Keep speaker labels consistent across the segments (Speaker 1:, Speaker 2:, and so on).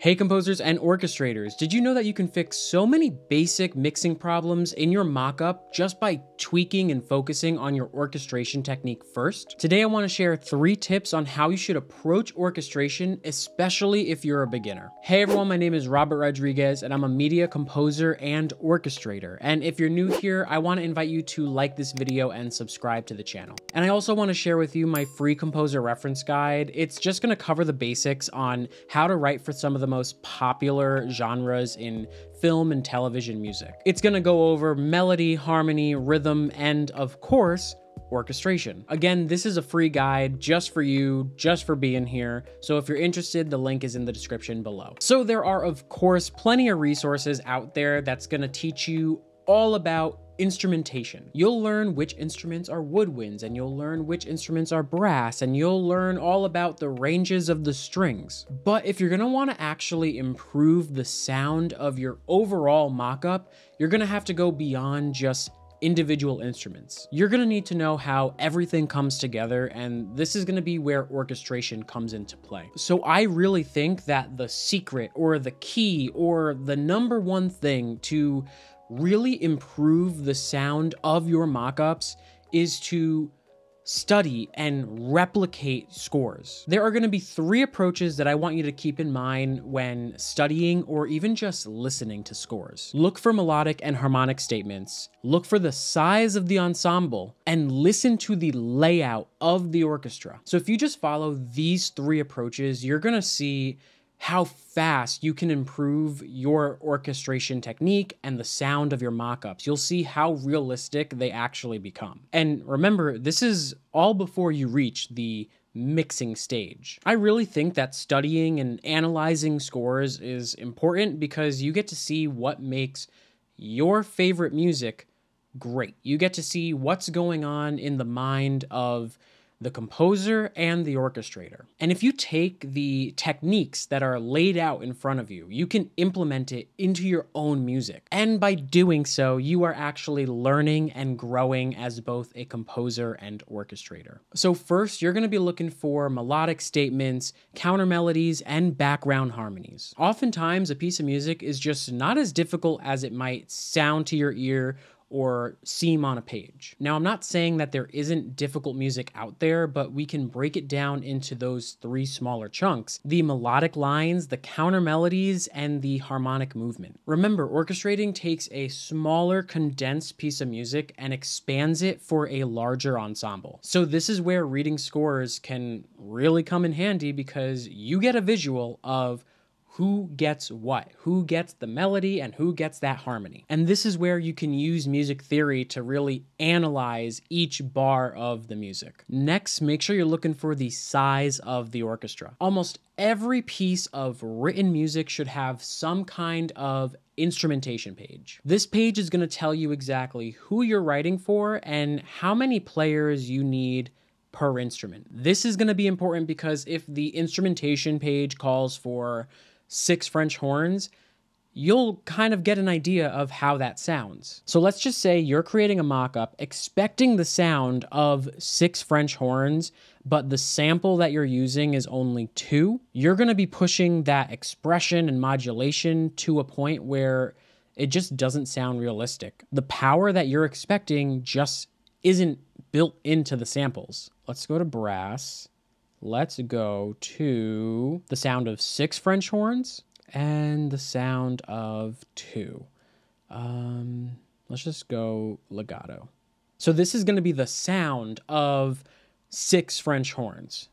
Speaker 1: Hey composers and orchestrators, did you know that you can fix so many basic mixing problems in your mockup just by tweaking and focusing on your orchestration technique first? Today I want to share 3 tips on how you should approach orchestration, especially if you're a beginner. Hey everyone, my name is Robert Rodriguez and I'm a media composer and orchestrator. And if you're new here, I want to invite you to like this video and subscribe to the channel. And I also want to share with you my free composer reference guide. It's just going to cover the basics on how to write for some of the most popular genres in film and television music. It's gonna go over melody, harmony, rhythm, and of course, orchestration. Again, this is a free guide just for you, just for being here. So if you're interested, the link is in the description below. So there are, of course, plenty of resources out there that's gonna teach you all about instrumentation. You'll learn which instruments are woodwinds, and you'll learn which instruments are brass, and you'll learn all about the ranges of the strings. But if you're gonna wanna actually improve the sound of your overall mockup, you're gonna have to go beyond just individual instruments. You're gonna need to know how everything comes together, and this is gonna be where orchestration comes into play. So I really think that the secret or the key or the number one thing to really improve the sound of your mockups is to study and replicate scores. There are going to be 3 approaches that I want you to keep in mind when studying or even just listening to scores. Look for melodic and harmonic statements, look for the size of the ensemble, and listen to the layout of the orchestra. So if you just follow these 3 approaches, you're going to see how fast you can improve your orchestration technique and the sound of your mockups. You'll see how realistic they actually become. And remember, this is all before you reach the mixing stage. I really think that studying and analyzing scores is important because you get to see what makes your favorite music great. You get to see what's going on in the mind of the composer and the orchestrator. And if you take the techniques that are laid out in front of you, you can implement it into your own music. And by doing so, you are actually learning and growing as both a composer and orchestrator. So first, you're going to be looking for melodic statements, countermelodies, and background harmonies. Oftentimes, a piece of music is just not as difficult as it might sound to your ear or seem on a page. Now, I'm not saying that there isn't difficult music out there, but we can break it down into those 3 smaller chunks: the melodic lines, the counter melodies, and the harmonic movement. Remember, orchestrating takes a smaller, condensed piece of music and expands it for a larger ensemble. So this is where reading scores can really come in handy because you get a visual of who gets what, who gets the melody and who gets that harmony. And this is where you can use music theory to really analyze each bar of the music. Next, make sure you're looking for the size of the orchestra. Almost every piece of written music should have some kind of instrumentation page. This page is going to tell you exactly who you're writing for and how many players you need per instrument. This is going to be important because if the instrumentation page calls for 6 French horns, you'll kind of get an idea of how that sounds. So let's just say you're creating a mockup expecting the sound of 6 French horns, but the sample that you're using is only 2. You're going to be pushing that expression and modulation to a point where it just doesn't sound realistic. The power that you're expecting just isn't built into the samples. Let's go to brass. Let's go to the sound of 6 French horns and the sound of 2. Let's just go legato. So this is going to be the sound of 6 French horns.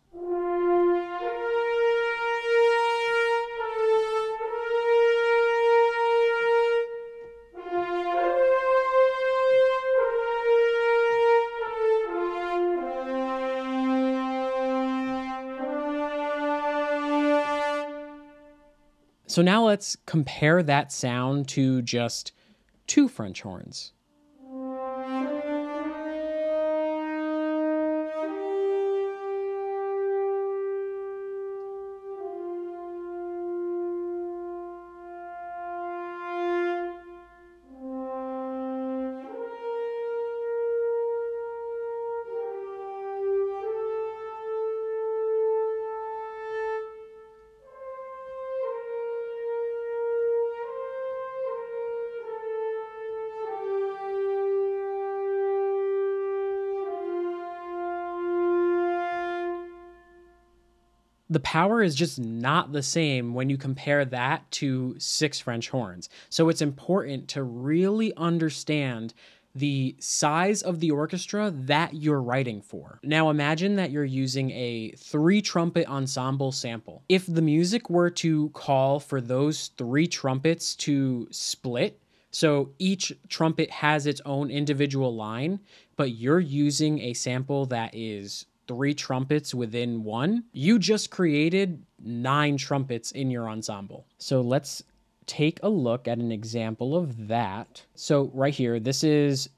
Speaker 1: So now let's compare that sound to just 2 French horns. the power is just not the same when you compare that to 6 French horns. So it's important to really understand the size of the orchestra that you're writing for. Now imagine that you're using a 3 trumpet ensemble sample. If the music were to call for those 3 trumpets to split, so each trumpet has its own individual line, but you're using a sample that is 3 trumpets within one, you just created 9 trumpets in your ensemble. So let's take a look at an example of that. So right here, this is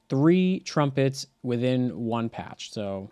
Speaker 1: 3 trumpets within one patch. So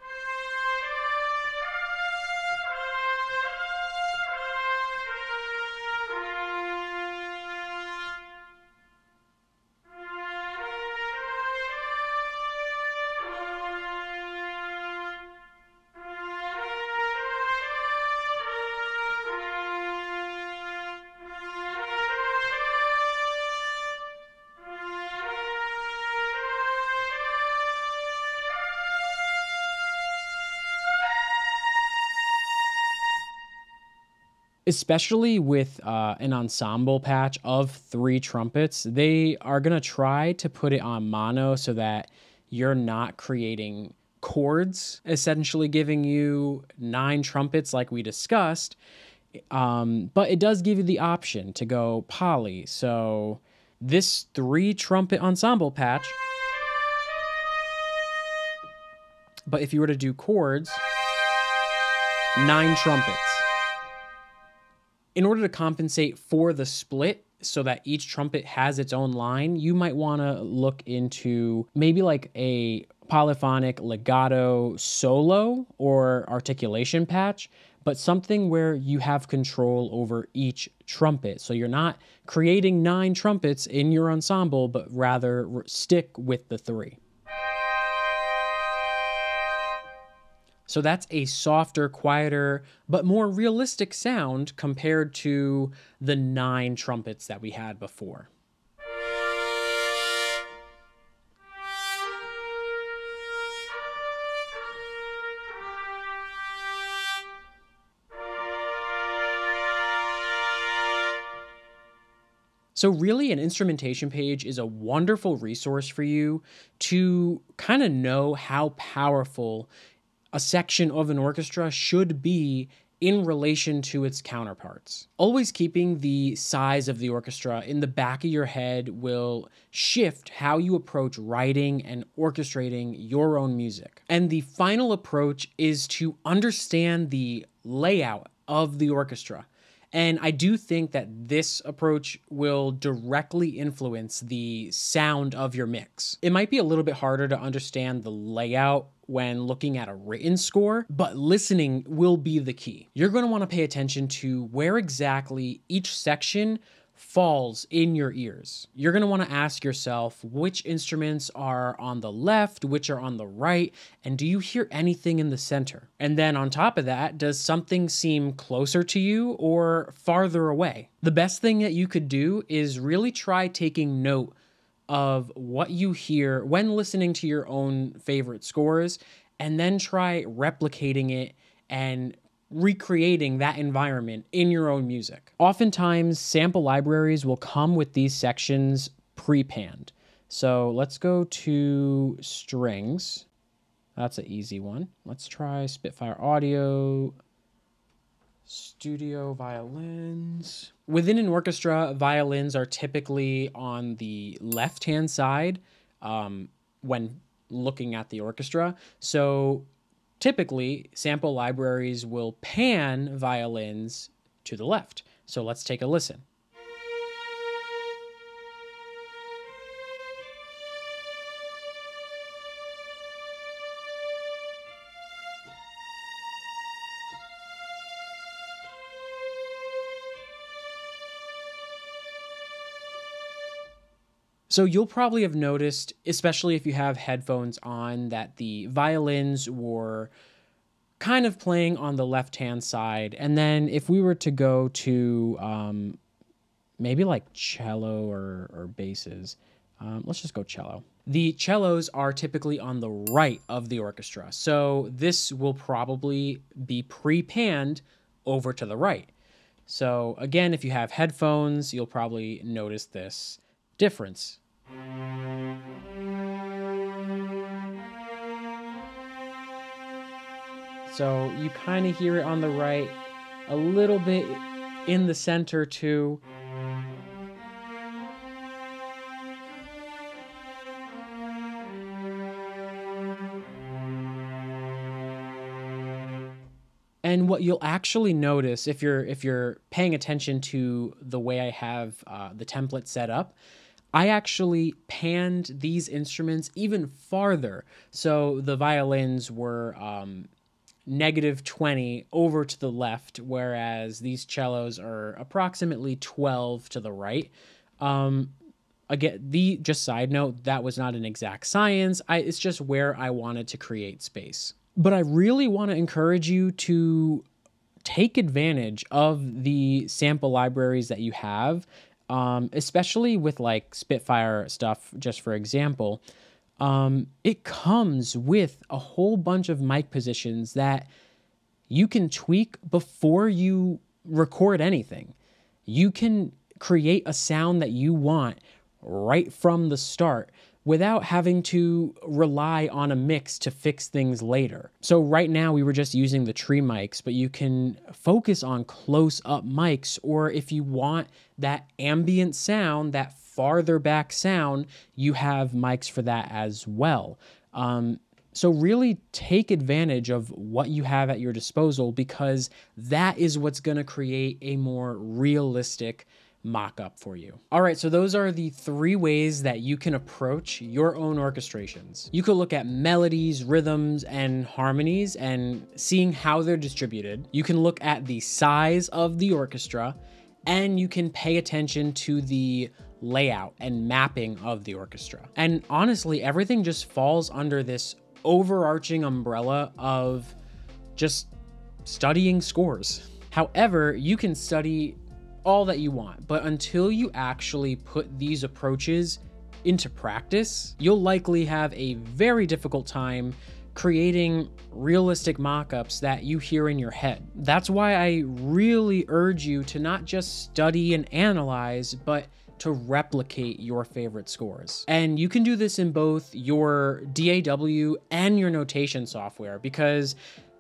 Speaker 1: especially with an ensemble patch of 3 trumpets, they are going to try to put it on mono so that you're not creating chords, essentially giving you 9 trumpets like we discussed. But it does give you the option to go poly. So this 3 trumpet ensemble patch, but if you were to do chords, 9 trumpets. In order to compensate for the split so that each trumpet has its own line, you might want to look into maybe like a polyphonic legato solo or articulation patch, but something where you have control over each trumpet. So you're not creating 9 trumpets in your ensemble, but rather stick with the 3. So that's a softer, quieter, but more realistic sound compared to the 9 trumpets that we had before. So really, an instrumentation page is a wonderful resource for you to kind of know how powerful a section of an orchestra should be in relation to its counterparts. Always keeping the size of the orchestra in the back of your head will shift how you approach writing and orchestrating your own music. And the final approach is to understand the layout of the orchestra. And I do think that this approach will directly influence the sound of your mix. It might be a little bit harder to understand the layout when looking at a written score, but listening will be the key. You're going to want to pay attention to where exactly each section falls in your ears. You're going to want to ask yourself which instruments are on the left, which are on the right, and do you hear anything in the center? And then on top of that, does something seem closer to you or farther away? The best thing that you could do is really try taking note of what you hear when listening to your own favorite scores, and then try replicating it and recreating that environment in your own music. Oftentimes, sample libraries will come with these sections pre-panned. So let's go to strings. That's an easy one. Let's try Spitfire Audio, Studio violins. Within an orchestra, violins are typically on the left-hand side when looking at the orchestra. So typically, sample libraries will pan violins to the left. So let's take a listen. So you'll probably have noticed, especially if you have headphones on, that the violins were kind of playing on the left-hand side. And then if we were to go to maybe like cello or basses, let's just go cello. The cellos are typically on the right of the orchestra. So this will probably be pre-panned over to the right. So again, if you have headphones, you'll probably notice this difference. So you kind of hear it on the right, a little bit in the center too. And what you'll actually notice if you're paying attention to the way I have the template set up, I actually panned these instruments even farther. So the violins were -20 over to the left, whereas these cellos are approximately 12 to the right. Again, just side note, that was not an exact science. It's just where I wanted to create space. But I really want to encourage you to take advantage of the sample libraries that you have, especially with like Spitfire stuff, just for example. It comes with a whole bunch of mic positions that you can tweak before you record anything. You can create a sound that you want right from the start without having to rely on a mix to fix things later. So right now we were just using the tree mics, but you can focus on close-up mics, or if you want that ambient sound, that farther back sound, you have mics for that as well. So really take advantage of what you have at your disposal, because that is what's gonna create a more realistic mock-up for you. All right, so those are the 3 ways that you can approach your own orchestrations. You could look at melodies, rhythms, and harmonies and seeing how they're distributed. You can look at the size of the orchestra, and you can pay attention to the layout and mapping of the orchestra. And honestly, everything just falls under this overarching umbrella of just studying scores. However, you can study all that you want, but until you actually put these approaches into practice, you'll likely have a very difficult time creating realistic mock-ups that you hear in your head. That's why I really urge you to not just study and analyze, but to replicate your favorite scores. And you can do this in both your DAW and your notation software, because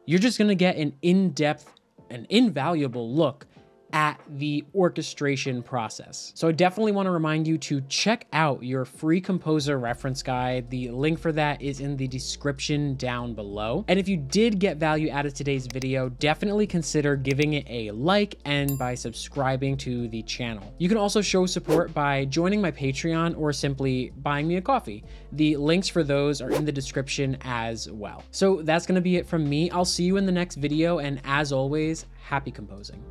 Speaker 1: you're just gonna get an in-depth and invaluable look at the orchestration process. So I definitely want to remind you to check out your free composer reference guide. The link for that is in the description down below. And if you did get value out of today's video, definitely consider giving it a like and by subscribing to the channel. You can also show support by joining my Patreon or simply buying me a coffee. The links for those are in the description as well. So that's going to be it from me. I'll see you in the next video, and as always, happy composing.